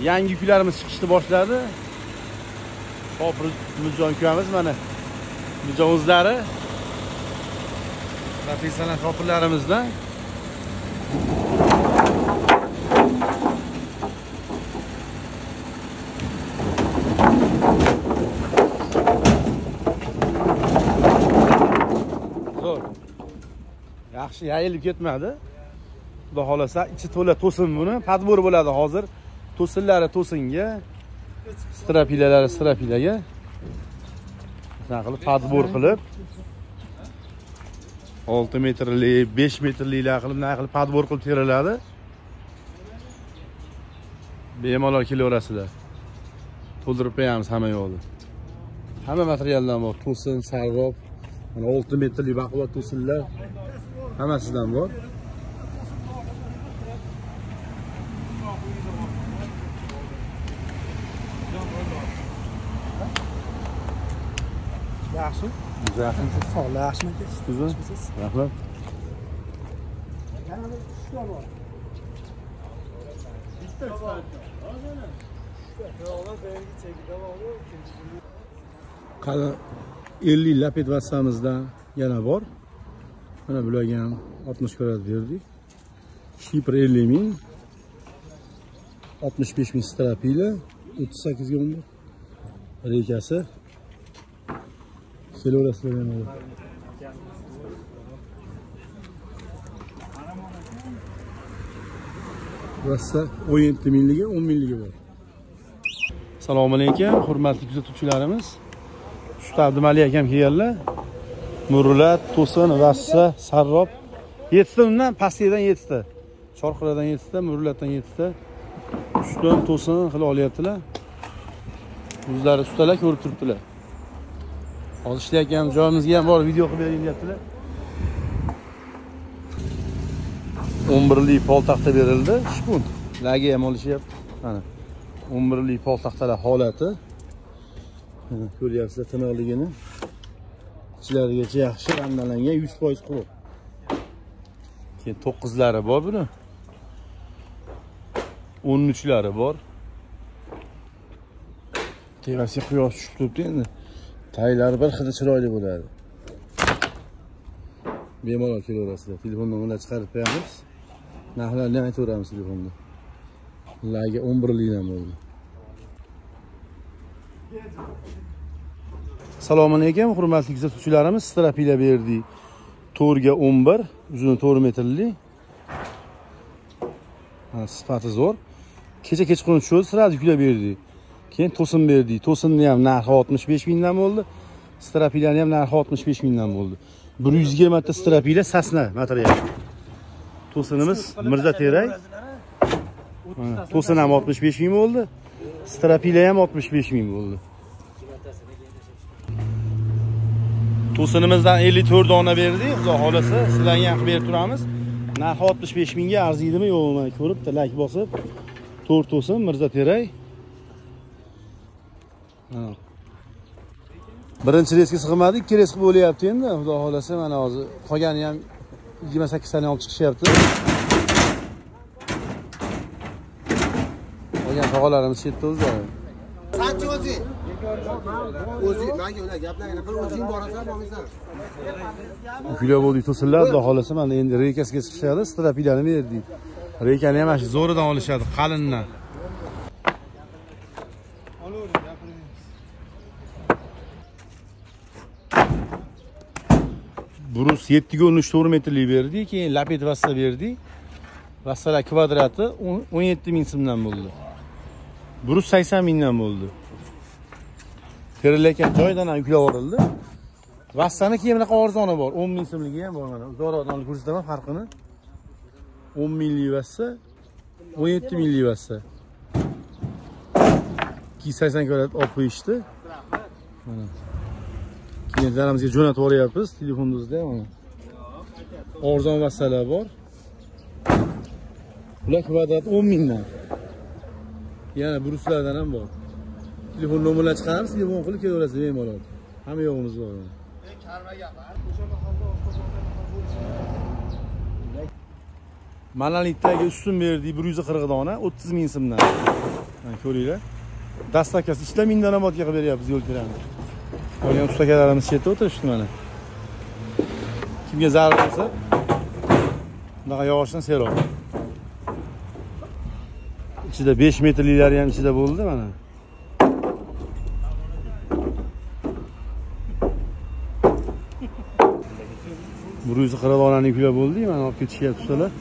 yangi yuklarimiz chiqishni boshladi. Hop, Mirjon ukamiz mana mijozlari professional shopirlarimizdan zo'r. Yaxshi yayilib ketmadi. Xudo xolasa ichi to'la to'sin buni. Padbor bo'ladi hozir. To'sinlari to'singa, strapilalari strapilaga. Shuna qilib padbor qilib 6 metrli, 5 metrliklar qilib nima qilib padbor qilib teriladi. Bemalol kelaverasizlar. To'ldirib qo'yamiz hamma yo'lni. Hamma materialdan bor. To'sin, sarg'ob, mana 6 metrli baquvvat to'sinlar hammasidan bor. Yaxshi. Yaxshi. Sog'lik yaxshimi? Sizmi? Rahmat. Qani 50 lapet vassamizdan yana bor. Mana bularga ham 60 kvadrat berdik. Shipr 50 ming, 65 ming strapila, 38 ga 10 rekasi. Kelaverasizlar yana. Vassa 17 mingligi, 10 mingligi bor. Assalomu alaykum, hurmatli kuzatuvchilarimiz. Shu Abdumali akam kelganlar. Murlat, to'sin, vassa, sarrob 7 ta undan pastdan 7 ta. Chorqiradan 7 ta, murlatdan 7 ta. 3 ta to'sin qilib olyaptilar. O'zlari ustalar ko'rib turibdilar. Hozir ishlayotgan joyimizga ham bor, video qilib bering deyaptilar. 11 lik pol taxta berildi, shpun. Lagi ham olishyapti. Mana 11 lik pol taxtalar holati. Mana ko'ryapsizlar tiniqligini. Ichlarigacha yaxshi randalangan, 100% quruq. Keyin 9lari bor buni. 13lari bor. Tevasiga quyosh tushib turibdi endi. Taylari bir xil chiroyli bo'ladi. Bemalol kelaverasizlar. Telefondan ular chiqarib qo'yamiz. Narxlarni aytaveramiz telefonda. Ularga 11 likdan bo'ldi. Assalomu alaykum, hurmatli kuzatuvchilarimiz. Strapila berdik. 4 ga 11, uzuni 4 metrli. Sifati zo'r. Kecha kechqurun tushdi, sirasi yuklab berdik. Keyin to'sin berdik. To'sinni ham narxi 65 mingdan bo'ldi. Strapilani ham narxi 65 mingdan bo'ldi. 120 ta strapila sasna material. To'sinimiz Mirza Teray. To'sin ham 65 ming bo'ldi. Strapila ham 65 ming bo'ldi. To'sinimizdan 54 dona berdik. Xudo xolasa sizlarga ham qilib berib turamiz. Narxi 65 mingga arziydimi yo'qmi ko'rib, like bosib 4 to'sin Mirza Teray. Birinchi reski sig'madi, ikki reski bo'lyapti endi. Xudo xolasa mana hozir qolgani ham 28 tani olib chiqishyapti. Qolgan tog'alarimiz chetda o'zlari. Qancha o'zi? O'zi menga ular gaplarni qilib o'zing borasan, bo'lmaysan. Kilo bo'ldi to'sinlar, xudo xolasa mana endi reykasiga chiqishadi, strapilani berdik. Reykani ham shu zo'ridan olishadi, qalindan. Burus 7 ga 14 metrlik berdik, keyin lapet vassa berdik. Vassalar kvadrati 17 ming so'mdan bo'ldi. Burus 80 mingdan bo'ldi. Terilayotgan joydan ham yuklab yuborildi. Vassani keyin bunaqa arzoni bor, 10 ming so'mligi ham bor mana. Uzoqroqdan ko'rsataman farqini. 10 minglik vassa, 17 minglik vassa. 280 kvadrat olib qo'yishdi. Mana. Klientlarimizga jo'natib yuboryapmiz telefonimizda mana. Arzon vassalar bor. Ular kvadrat 10 mingdan. Yana bruslardan ham bor. Telefon nomerlarini chiqaramiz, telefon qilib kelaverasiz bemalol. Hamma yo'g'imiz bor. Monolitdagi ustun berdik 140 dona, 30 ming so'mdan. Mana ko'ringlar. Dastakasi ichda Mindanobodga qilib beryapmiz yo'l kiramiz. Qolgan ustakalarimiz chetda o'tirishdi mana. Kimga zarar bo'lsa, bunaqa yog'ochdan seroq. Ichida 5 metrliklari ham ichida bo'ldi mana. Buruzi qirg'onaning yuklar bo'ldi, mana olib ketishyapti ustalar.